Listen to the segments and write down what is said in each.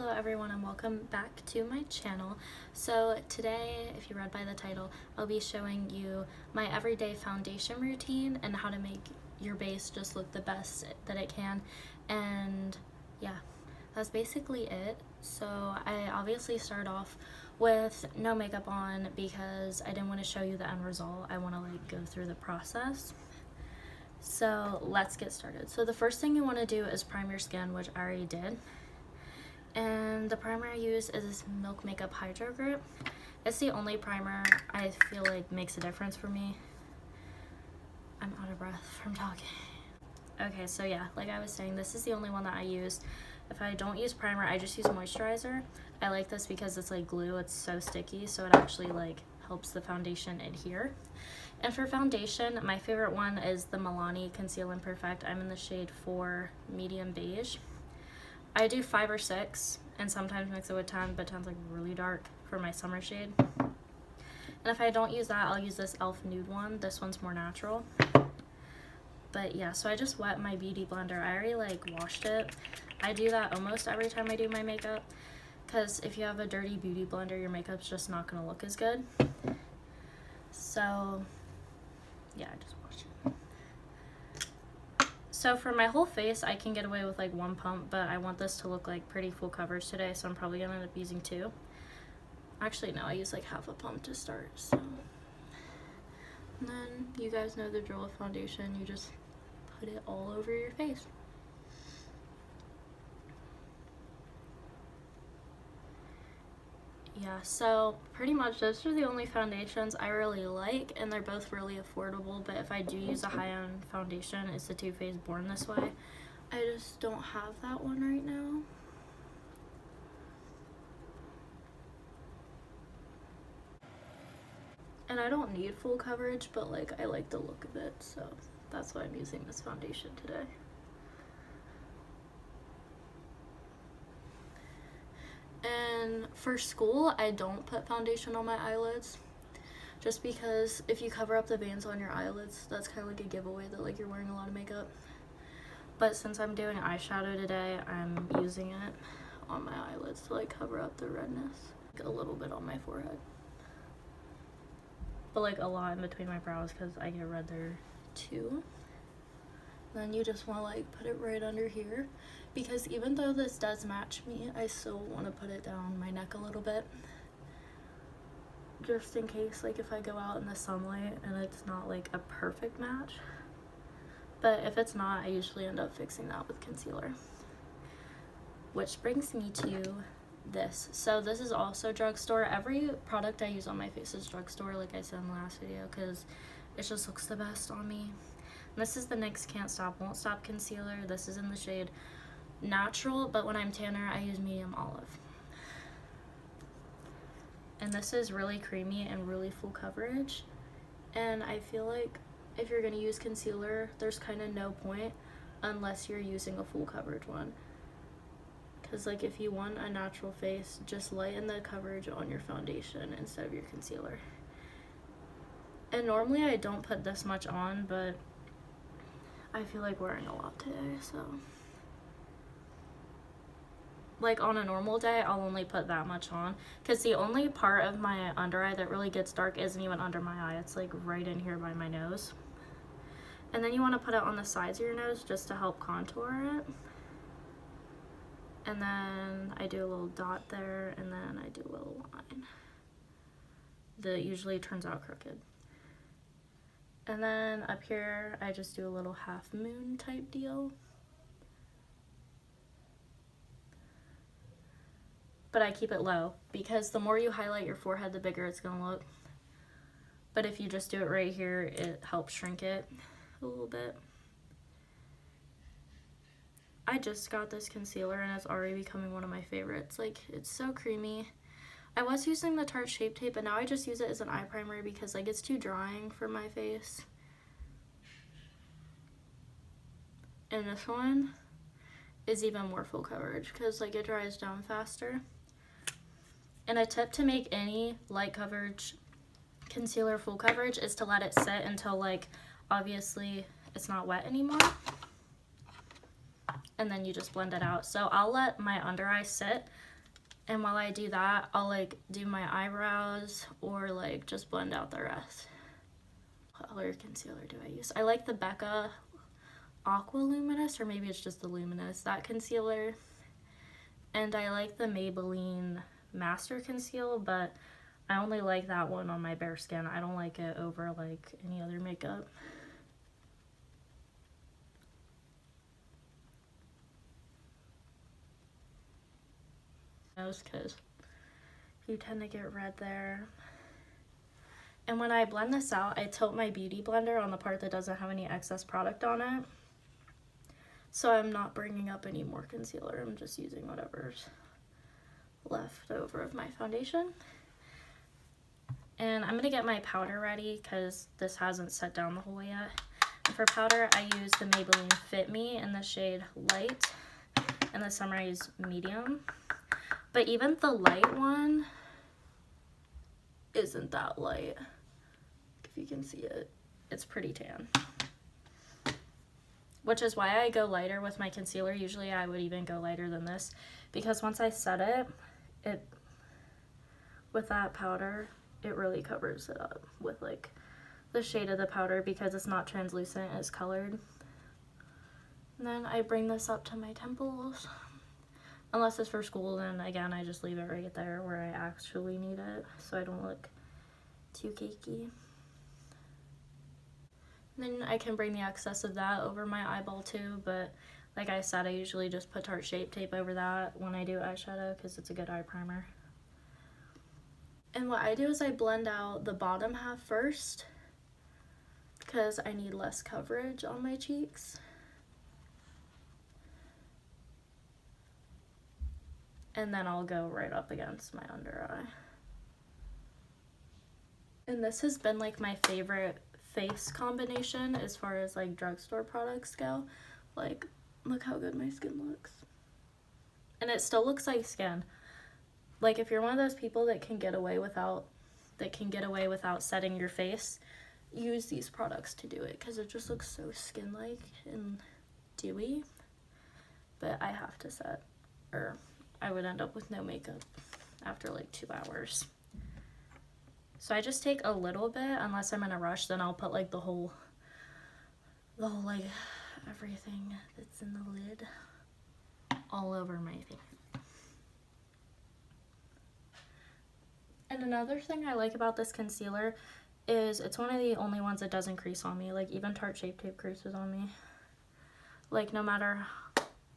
Hello everyone and welcome back to my channel. So today, if you read by the title, I'll be showing you my everyday foundation routine and how to make your base just look the best that it can. And yeah, that's basically it. So I obviously start off with no makeup on because I didn't want to show you the end result. I want to go through the process. So let's get started. So the first thing you want to do is prime your skin, which I already did. And the primer I use is this Milk Makeup Hydro Grip. It's the only primer I feel like makes a difference for me. I'm out of breath from talking. Okay, so yeah, like I was saying, this is the only one that I use. If I don't use primer, I just use moisturizer. I like this because it's like glue, it's so sticky, so it actually helps the foundation adhere. And for foundation, my favorite one is the Milani Conceal and Perfect. I'm in the shade 4 Medium Beige. I do 5 or 6 and sometimes mix it with 10, but 10's really dark for my summer shade. And if I don't use that, I'll use this e.l.f. nude one. This one's more natural. But yeah, so I just wet my beauty blender. I already washed it. I do that almost every time I do my makeup because if you have a dirty beauty blender, your makeup's just not gonna look as good. So yeah, I just washed it. So for my whole face, I can get away with one pump, but I want this to look pretty full coverage today, so I'm probably gonna end up using 2. Actually, no, I use half a pump to start, so. And then you guys know the drill of foundation, you just put it all over your face. Yeah, so pretty much those are the only foundations I really like, and they're both really affordable, but if I do use a high-end foundation, it's the Too Faced Born This Way. I just don't have that one right now. And I don't need full coverage, but I like the look of it, so that's why I'm using this foundation today. And for school, I don't put foundation on my eyelids just because if you cover up the veins on your eyelids, that's kind of like a giveaway that you're wearing a lot of makeup. But since I'm doing eyeshadow today, I'm using it on my eyelids to cover up the redness. A little bit on my forehead. But a lot in between my brows because I get red there too. Then you just want to put it right under here because even though this does match me, I still want to put it down my neck a little bit just in case if I go out in the sunlight and it's not a perfect match. But if it's not, I usually end up fixing that with concealer. Which brings me to this. So this is also drugstore. Every product I use on my face is drugstore, like I said in the last video, because it just looks the best on me. This is the NYX Can't Stop Won't Stop concealer. This is in the shade Natural, but when I'm tanner, I use Medium Olive. And this is really creamy and really full coverage. And I feel like if you're going to use concealer, there's kind of no point unless you're using a full coverage one. Because if you want a natural face, just lighten the coverage on your foundation instead of your concealer. And normally I don't put this much on, but I feel like wearing a lot today, so. On a normal day, I'll only put that much on. Because the only part of my under eye that really gets dark isn't even under my eye. It's right in here by my nose. And then you want to put it on the sides of your nose just to help contour it. And then I do a little dot there, and then I do a little line. That usually turns out crooked. And then up here, I just do a little half moon type deal. But I keep it low because the more you highlight your forehead, the bigger it's gonna look. But if you just do it right here, it helps shrink it a little bit. I just got this concealer and it's already becoming one of my favorites. It's so creamy. I was using the Tarte Shape Tape, but now I just use it as an eye primer because it's too drying for my face. And this one is even more full coverage because it dries down faster. And a tip to make any light coverage concealer full coverage is to let it sit until obviously it's not wet anymore. And then you just blend it out. So I'll let my under eye sit And while I do that, I'll like do my eyebrows or like just blend out the rest. What color concealer do I use? I like the Becca Aqua Luminous, or maybe it's just the Luminous, that concealer. And I like the Maybelline Master Conceal, but I only like that one on my bare skin. I don't like it over like any other makeup. Because you tend to get red there. And when I blend this out, I tilt my beauty blender on the part that doesn't have any excess product on it. So I'm not bringing up any more concealer. I'm just using whatever's left over of my foundation. And I'm going to get my powder ready because this hasn't set down the whole way yet. And for powder, I use the Maybelline Fit Me in the shade Light. And the summer I use Medium. But even the light one isn't that light. If you can see it, it's pretty tan. Which is why I go lighter with my concealer. Usually I would even go lighter than this, because once I set it with that powder, it really covers it up with like the shade of the powder because it's not translucent, it's colored. And then I bring this up to my temples. Unless it's for school, then again, I just leave it right there where I actually need it so I don't look too cakey. Then I can bring the excess of that over my eyeball too, but like I said, I usually just put Tarte Shape Tape over that when I do eyeshadow because it's a good eye primer. And what I do is I blend out the bottom half first because I need less coverage on my cheeks. And then I'll go right up against my under eye. And this has been like my favorite face combination as far as like drugstore products go. Like, look how good my skin looks. And it still looks like skin. Like, if you're one of those people that can get away without setting your face, use these products to do it because it just looks so skin-like and dewy. But I have to set, or I would end up with no makeup after like 2 hours. So I just take a little bit, unless I'm in a rush, then I'll put like the whole like everything that's in the lid all over my face. And another thing I like about this concealer is it's one of the only ones that doesn't crease on me. Like even Tarte Shape Tape creases on me. Like no matter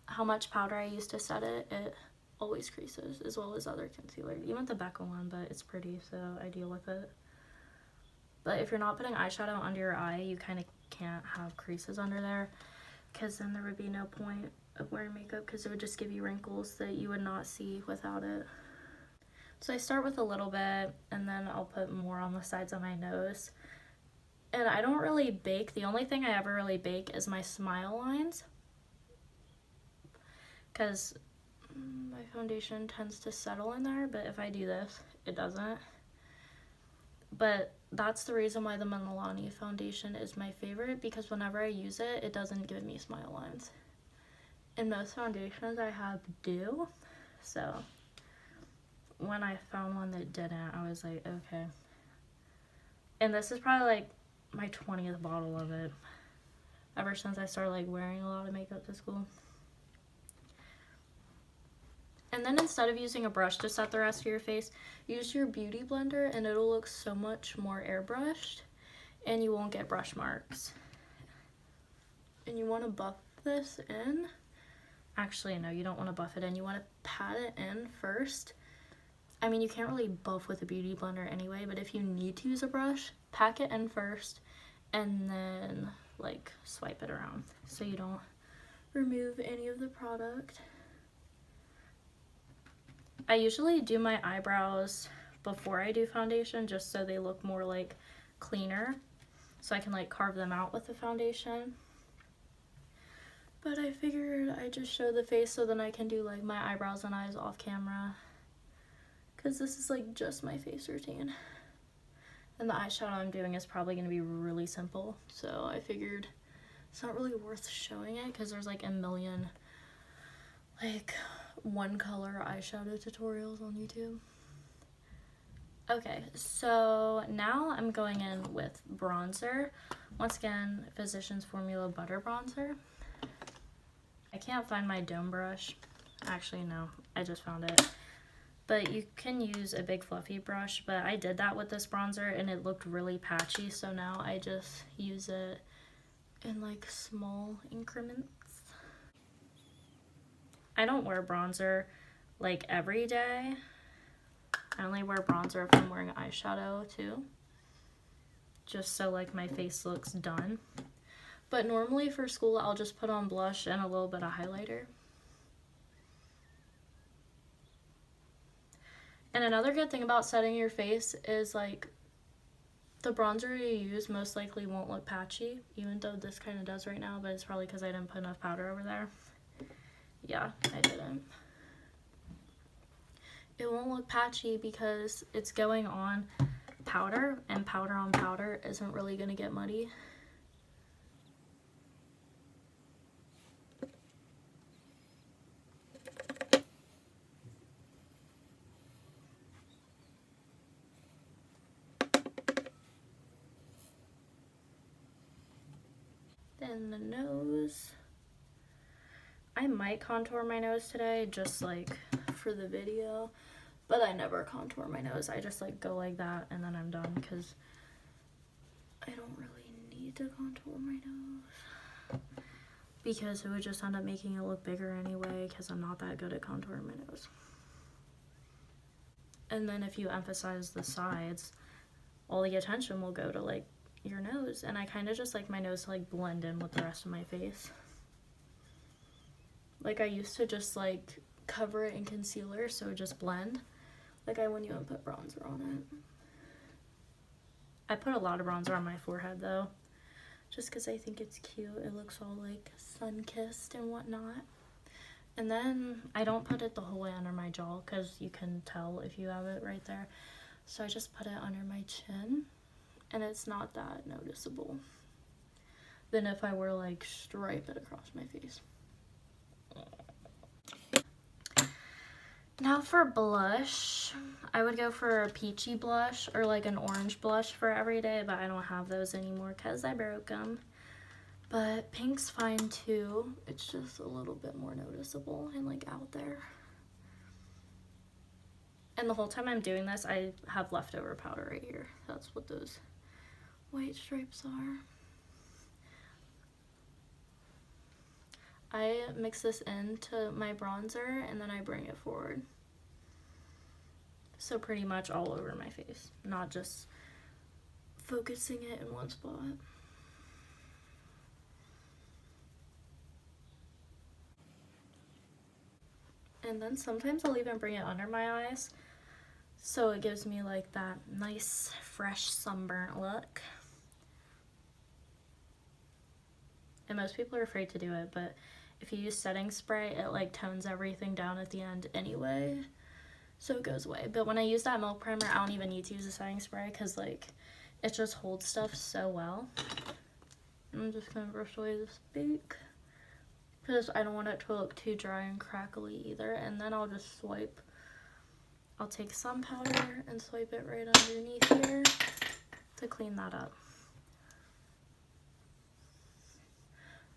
how much powder I use to set it, it always creases, as well as other concealer. Even the Becca one, but it's pretty, so I deal with it. But if you're not putting eyeshadow under your eye, you kind of can't have creases under there, because then there would be no point of wearing makeup, because it would just give you wrinkles that you would not see without it. So I start with a little bit, and then I'll put more on the sides of my nose. And I don't really bake. The only thing I ever really bake is my smile lines, because my foundation tends to settle in there, but if I do this, it doesn't. But that's the reason why the Milani foundation is my favorite, because whenever I use it, it doesn't give me smile lines. And most foundations I have do, so when I found one that didn't, I was like, okay. And this is probably like my 20th bottle of it, ever since I started like wearing a lot of makeup to school. And then instead of using a brush to set the rest of your face, use your beauty blender and it'll look so much more airbrushed and you won't get brush marks. And you want to buff this in. Actually, no, you don't want to buff it in. You want to pat it in first. I mean, you can't really buff with a beauty blender anyway, but if you need to use a brush, pack it in first and then like swipe it around so you don't remove any of the product. I usually do my eyebrows before I do foundation just so they look more like cleaner, so I can like carve them out with the foundation. But I figured I'd just show the face so then I can do like my eyebrows and eyes off camera, because this is like just my face routine. And the eyeshadow I'm doing is probably going to be really simple, so I figured it's not really worth showing it because there's like a million like one color eyeshadow tutorials on YouTube. Okay, so now I'm going in with bronzer. Once again, Physicians Formula Butter Bronzer. I can't find my dome brush. Actually, no, I just found it. But you can use a big fluffy brush, but I did that with this bronzer and it looked really patchy, so now I just use it in like small increments. I don't wear bronzer like every day. I only wear bronzer if I'm wearing eyeshadow too, just so like my face looks done. But normally for school I'll just put on blush and a little bit of highlighter. And another good thing about setting your face is like the bronzer you use most likely won't look patchy, even though this kind of does right now, but it's probably because I didn't put enough powder over there. Yeah, I didn't. It won't look patchy because it's going on powder, and powder on powder isn't really going to get muddy. Then the nose. I might contour my nose today, just like for the video, but I never contour my nose. I just like go like that and then I'm done because I don't really need to contour my nose because it would just end up making it look bigger anyway because I'm not that good at contouring my nose. And then if you emphasize the sides, all the attention will go to like your nose, and I kind of just like my nose to like blend in with the rest of my face. Like I used to just like cover it in concealer so it just blend. Like I wouldn't even put bronzer on it. I put a lot of bronzer on my forehead though, just because I think it's cute. It looks all like sun-kissed and whatnot. And then I don't put it the whole way under my jaw because you can tell if you have it right there. So I just put it under my chin, and it's not that noticeable than if I were like stripe it across my face. Now for blush, I would go for a peachy blush or like an orange blush for everyday, but I don't have those anymore because I broke them. But pink's fine too. It's just a little bit more noticeable and like out there. And the whole time I'm doing this, I have leftover powder right here. That's what those white stripes are. I mix this into my bronzer and then I bring it forward. So pretty much all over my face, not just focusing it in one spot. And then sometimes I'll even bring it under my eyes, so it gives me like that nice fresh sunburnt look. And most people are afraid to do it, but if you use setting spray, it like tones everything down at the end anyway, so it goes away. But when I use that milk primer, I don't even need to use a setting spray because like it just holds stuff so well. I'm just gonna brush away this beak because I don't want it to look too dry and crackly either. And then I'll just swipe. I'll take some powder and swipe it right underneath here to clean that up.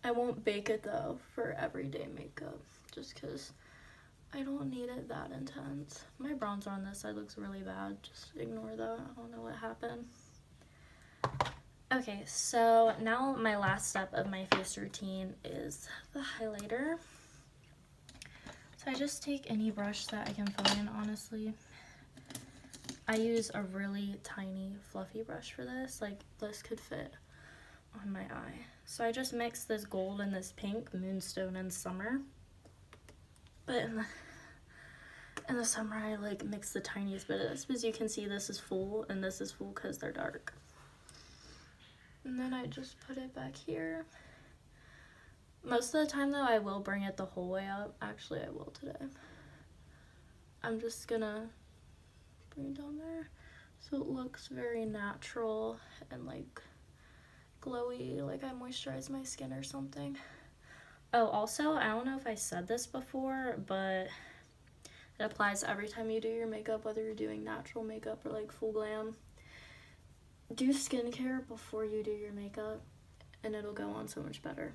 I won't bake it though for everyday makeup just because I don't need it that intense. My bronzer on this side looks really bad. Just ignore that. I don't know what happened. Okay, so now my last step of my face routine is the highlighter. So I just take any brush that I can find, honestly. I use a really tiny fluffy brush for this. Like this could fit on my eye. So I just mix this gold and this pink, Moonstone and Summer. But in the summer I like mix the tiniest bit of this because you can see this is full and this is full because they're dark. And then I just put it back here. Most of the time though, I will bring it the whole way up. Actually, I will today. I'm just gonna bring it down there so it looks very natural and like glowy, like I moisturize my skin or something. Oh, also, I don't know if I said this before, but It applies every time you do your makeup, whether you're doing natural makeup or like full glam. Do skincare before you do your makeup and it'll go on so much better.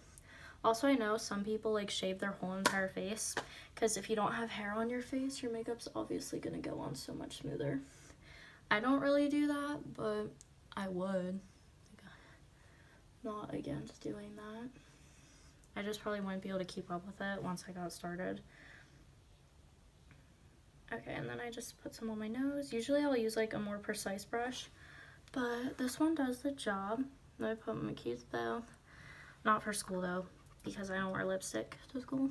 Also, I know some people like shave their whole entire face because if you don't have hair on your face, your makeup's obviously gonna go on so much smoother. I don't really do that, but I would. Not against doing that. I just probably wouldn't be able to keep up with it once I got started. Okay, and then I just put some on my nose. Usually I'll use like a more precise brush, but this one does the job. Then I put my cute though. Not for school though, because I don't wear lipstick to school.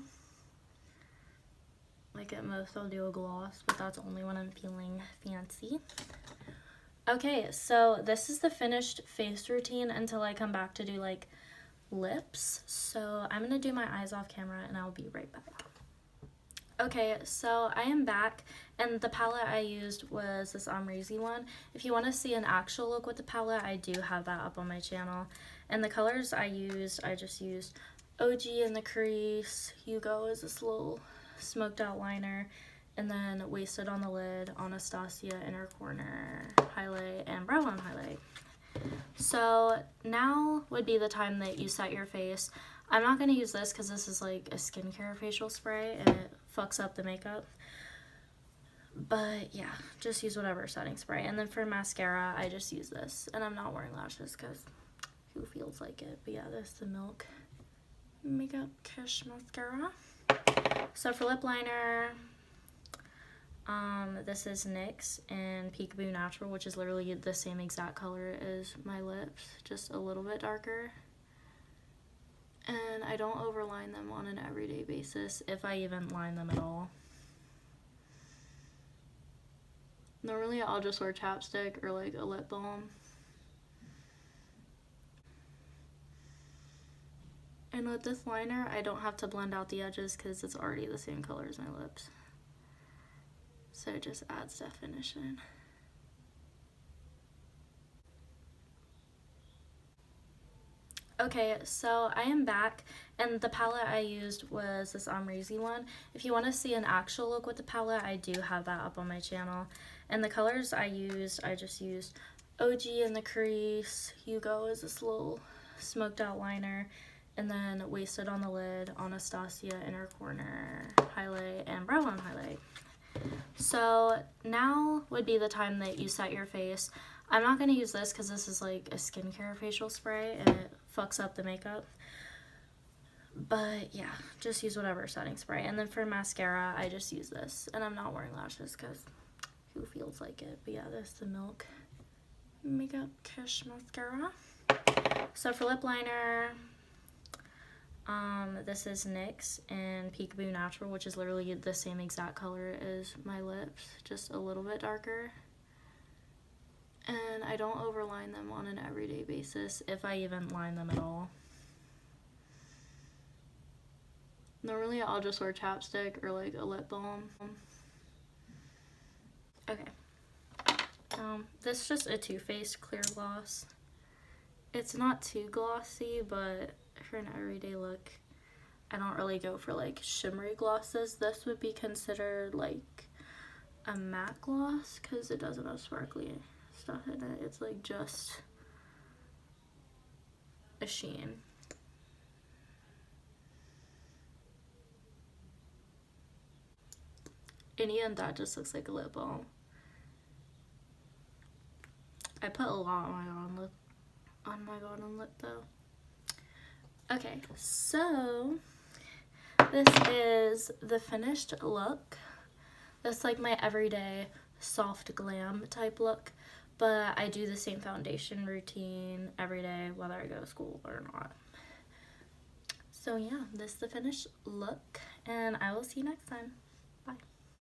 Like at most I'll do a gloss, but that's only when I'm feeling fancy. Okay, so this is the finished face routine until I come back to do like lips. So I'm gonna do my eyes off camera and I'll be right back. Okay, so I am back and the palette I used was this Amrezy one. If you want to see an actual look with the palette, I do have that up on my channel. And the colors I just used OG in the crease, Hugo is this little smoked out liner, and then Wasted on the lid, Anastasia inner corner highlight, and brow bone highlight. So now would be the time that you set your face. I'm not going to use this because this is like a skincare facial spray and it fucks up the makeup. But yeah, just use whatever setting spray. And then for mascara, I just use this. And I'm not wearing lashes because who feels like it? But yeah, this is the Milk Makeup Kish Mascara. So for lip liner, this is NYX in Peekaboo Natural, which is literally the same exact color as my lips, just a little bit darker. And I don't overline them on an everyday basis, if I even line them at all. Normally I'll just wear chapstick or like a lip balm. And with this liner, I don't have to blend out the edges because it's already the same color as my lips. So it just adds definition. Okay, so I am back and the palette I used was this Amrezy one. If you want to see an actual look with the palette, I do have that up on my channel. And the colors I just used OG in the crease, Hugo is this little smoked out liner, and then Wasted on the lid, Anastasia inner corner highlight, and brow bone highlight. So now would be the time that you set your face. I'm not going to use this because this is like a skincare facial spray and it fucks up the makeup. But yeah, just use whatever setting spray. And then for mascara, I just use this. And I'm not wearing lashes because who feels like it? But yeah, this is the Milk Makeup Kish Mascara. So for lip liner, this is NYX in Peekaboo Natural, which is literally the same exact color as my lips, just a little bit darker. And I don't overline them on an everyday basis, if I even line them at all. Normally I'll just wear chapstick or like a lip balm. Okay. This is just a Too Faced clear gloss. It's not too glossy, but for an everyday look, I don't really go for like shimmery glosses. This would be considered like a matte gloss because it doesn't have sparkly stuff in it. It's like just a sheen. In the end, that just looks like a lip balm. I put a lot on my bottom lip though. Okay, so this is the finished look. This is like my everyday soft glam type look, but I do the same foundation routine every day whether I go to school or not. So yeah, this is the finished look and I will see you next time.